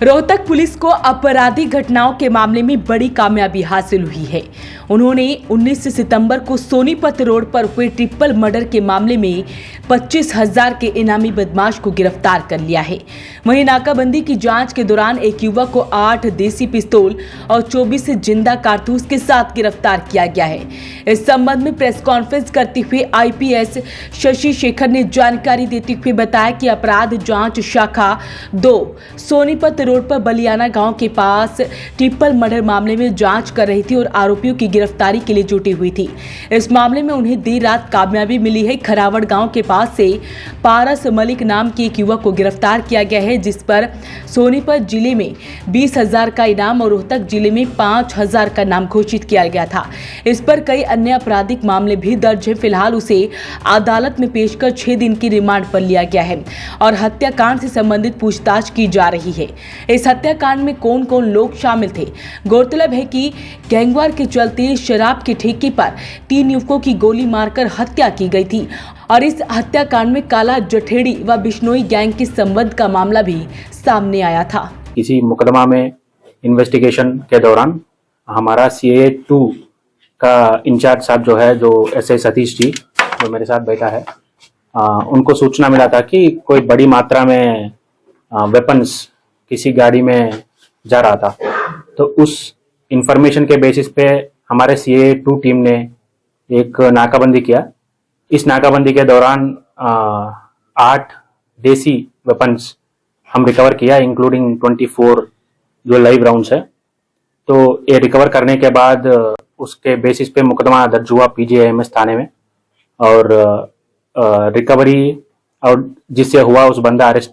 Rohtak police को आपराधिक घटनाओं के मामले में बड़ी कामयाबी हासिल हुई है। उन्होंने 19 सितंबर को सोनीपत रोड पर हुए ट्रिपल मर्डर के मामले में 25,000 के इनामी बदमाश को गिरफ्तार कर लिया है। वहीं नाकाबंदी की जांच के दौरान एक युवक को 8 देसी पिस्तौल और 24 जिंदा कारतूस के साथ गिरफ्तार किया गया है। इस संबंध में प्रेस कॉन्फ्रेंस करते हुए आईपीएस शशि शेखर ने जानकारी देते हुए बताया कि अपराध जांच शाखा 2 सोनीपत रोड पर बलियाना गांव के पास ट्रिपल मर्डर मामले में जांच कर रही थी और आरोपियों की गिरफ्तारी के लिए जुटी हुई थी। इस मामले में उन्हें देर रात कामयाबी मिली है। खरावड़ गांव के पास से पारस मलिक नाम के एक युवक को गिरफ्तार किया गया है, जिस पर सोनीपत जिले में 20,000 का इनाम और रोहतक जिले में 5,000 का इनाम घोषित किया गया था। इस पर कई अन्य आपराधिक मामले भी दर्ज है। फिलहाल उसे अदालत में पेश कर 6 दिन की रिमांड पर लिया गया है और हत्याकांड से संबंधित पूछताछ की जा रही है। इस हत्याकांड में कौन कौन लोग शामिल थे? गौरतलब है कि गैंगवार के चलते शराब के ठेके पर 3 युवकों की गोली मारकर हत्या की गई थी और इस हत्याकांड में काला जठेड़ी व बिश्नोई गैंग के संबंध का मामला भी सामने आया था। इसी मुकदमा में इन्वेस्टिगेशन के दौरान हमारा CIA 2 का इंचार्ज साहब जो है, जो SI सतीश जी जो मेरे साथ बैठा है, उनको सूचना मिला था कि कोई बड़ी मात्रा में वेपन्स किसी गाड़ी में जा रहा था। तो उस इंफॉर्मेशन के बेसिस पे हमारे CIA 2 टीम ने एक नाकाबंदी किया। इस नाकाबंदी के दौरान 8 देसी वेपन्स हम रिकवर किया, इंक्लूडिंग 24 जो लाइव राउंड्स है। तो ये रिकवर करने के बाद उसके बेसिस पे मुकदमा दर्ज हुआ PGIMS थाने में और रिकवरी और जिससे हुआ उस बंदा अरेस्ट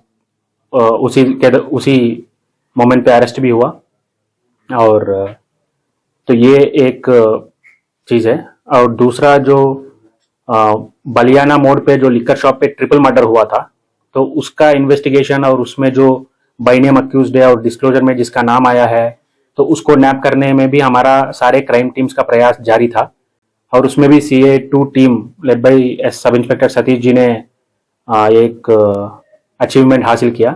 उसी मोमेंट पे अरेस्ट भी हुआ। और तो ये एक चीज़ है। और दूसरा जो बलियाना मोड़ पे जो लिकर शॉप पे ट्रिपल मर्डर हुआ था, तो उसका इन्वेस्टिगेशन और उसमें जो बाय नेम अक्यूज्ड है और डिस्क्लोजर में जिसका नाम आया है, तो उसको नैप करने में भी हमारा सारे क्राइम टीम्स का प्रयास जारी था। और उसमें भी CIA 2 team led by sub inspector Satish ji ने एक अचीवमेंट हासिल किया।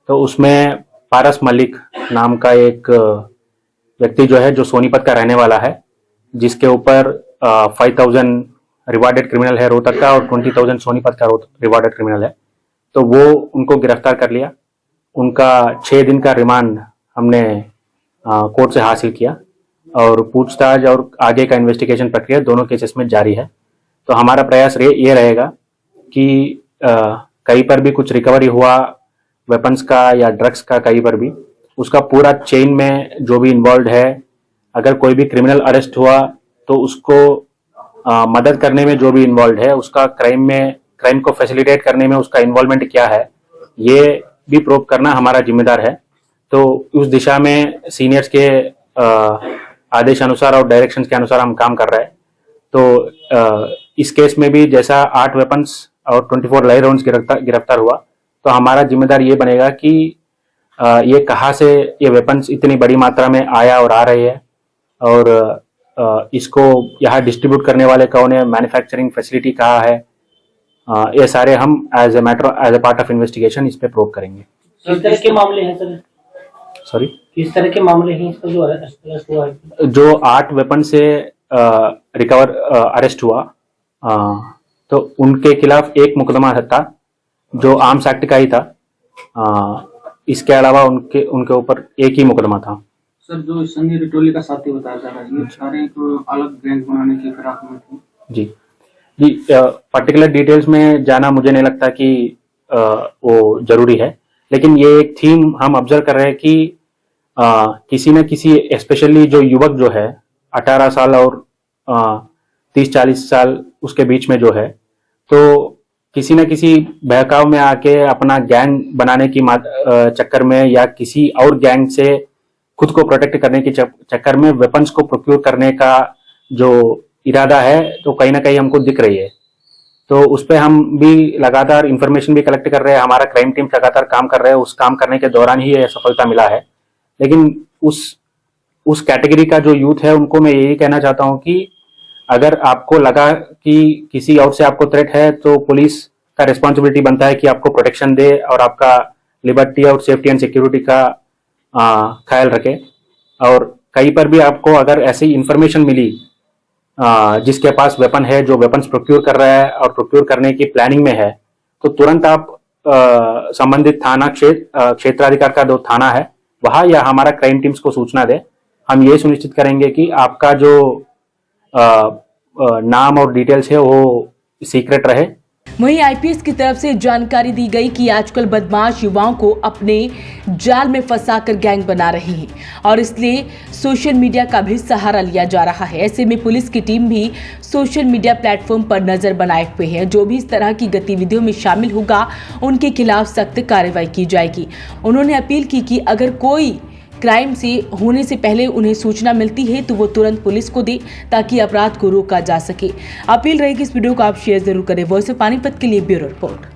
तो उसमें पारस मलिक नाम का एक व्यक्ति जो है, जो सोनीपत का रहने वाला है, जिसके ऊपर 5,000 रिवार्डेड क्रिमिनल है रोहतक का और 20,000 सोनीपत का रिवार्डेड क्रिमिनल है। तो वो उनको गिरफ्तार कर लिया। उनका 6 दिन का रिमांड हमने कोर्ट से हासिल किया और पूछताछ और आगे का इन्वेस्टिगेशन प्रक्रिया दोनों केसेस में जारी है। तो हमारा प्रयास ये रहेगा कि कहीं पर भी कुछ रिकवरी हुआ वेपन्स का या ड्रग्स का, कहीं पर भी उसका पूरा चेन में जो भी इन्वॉल्व है, अगर कोई भी क्रिमिनल अरेस्ट हुआ तो उसको मदद करने में जो भी इन्वॉल्व है, उसका क्राइम को फैसिलिटेट करने में उसका इन्वॉल्वमेंट क्या है, ये भी प्रूव करना हमारा जिम्मेदार है। तो उस दिशा में सीनियर्स के आदेश अनुसार और डायरेक्शंस के अनुसार हम काम कर रहे हैं। तो इस केस में भी जैसा 8 वेपन्स और 24 लाइव राउंड्स गिरफ्तार हुआ, तो हमारा जिम्मेदार ये बनेगा कि ये कहाँ से ये वेपन्स इतनी बड़ी मात्रा में आया और आ रही है और इसको यहाँ डिस्ट्रीब्यूट करने वाले कौन है, मैन्युफैक्चरिंग फैसिलिटी कहाँ है, ये सारे हम as a part of investigation इस पे प्रूव करेंगे। किस तरह के मामले हैं सर? सॉरी, किस तरह के मामले हैं इसका जो अरेस्ट हुआ है? जो 8 वेपन से अरेस्ट हुआ, तो उनके खिलाफ एक मुकदमा था जो आर्म्स एक्ट का ही था। इसके अलावा उनके ऊपर एक ही मुकदमा था। सर, जो सनी रिटोली का साथी बताया जा रहा है, ये सारे एक अलग गैंग बनाने की फिराक में थे। जी, पर्टिकुलर डिटेल्स में जाना मुझे नहीं लगता कि वो जरूरी है, लेकिन ये एक थीम हम ऑब्जर्व कर रहे हैं कि किसी न किसी, स्पेशली जो युवक जो है 18 साल और 30-40 साल उसके बीच में जो है, तो किसी न किसी बहकाव में आके अपना गैंग बनाने की चक्कर में या किसी और गैंग से खुद को प्रोटेक्ट करने के चक्कर में वेपन्स को प्रोक्योर करने का जो इरादा है, तो कहीं ना कहीं हमको दिख रही है। तो उस पर हम भी लगातार इंफॉर्मेशन भी कलेक्ट कर रहे हैं, हमारा क्राइम टीम लगातार काम कर रहे हैं। उस काम करने के दौरान ही ये सफलता मिला है। लेकिन उस कैटेगरी का जो यूथ है, उनको मैं यही कहना चाहता हूँ कि अगर आपको लगा कि किसी और से आपको थ्रेट है, तो पुलिस का रिस्पॉन्सिबिलिटी बनता है कि आपको प्रोटेक्शन दे और आपका लिबर्टी और सेफ्टी एंड सिक्योरिटी का ख्याल रखें। और कहीं पर भी आपको अगर ऐसी इंफॉर्मेशन मिली जिसके पास वेपन है, जो वेपन्स प्रोक्योर कर रहा है और प्रोक्योर करने की प्लानिंग में है, तो तुरंत आप संबंधित थाना क्षेत्राधिकार का जो थाना है वहाँ या हमारा क्राइम टीम्स को सूचना दें। हम ये सुनिश्चित करेंगे कि आपका जो नाम और डिटेल्स है वो सीक्रेट रहे। वहीं आईपीएस की तरफ से जानकारी दी गई कि आजकल बदमाश युवाओं को अपने जाल में फंसाकर गैंग बना रहे हैं और इसलिए सोशल मीडिया का भी सहारा लिया जा रहा है। ऐसे में पुलिस की टीम भी सोशल मीडिया प्लेटफॉर्म पर नजर बनाए हुए है। जो भी इस तरह की गतिविधियों में शामिल होगा उनके खिलाफ सख्त कार्रवाई की जाएगी। उन्होंने अपील की कि अगर कोई क्राइम से होने से पहले उन्हें सूचना मिलती है तो वो तुरंत पुलिस को दे ताकि अपराध को रोका जा सके। अपील रहेगी इस वीडियो को आप शेयर जरूर करें। वॉइस ऑफ पानीपत के लिए ब्यूरो रिपोर्ट।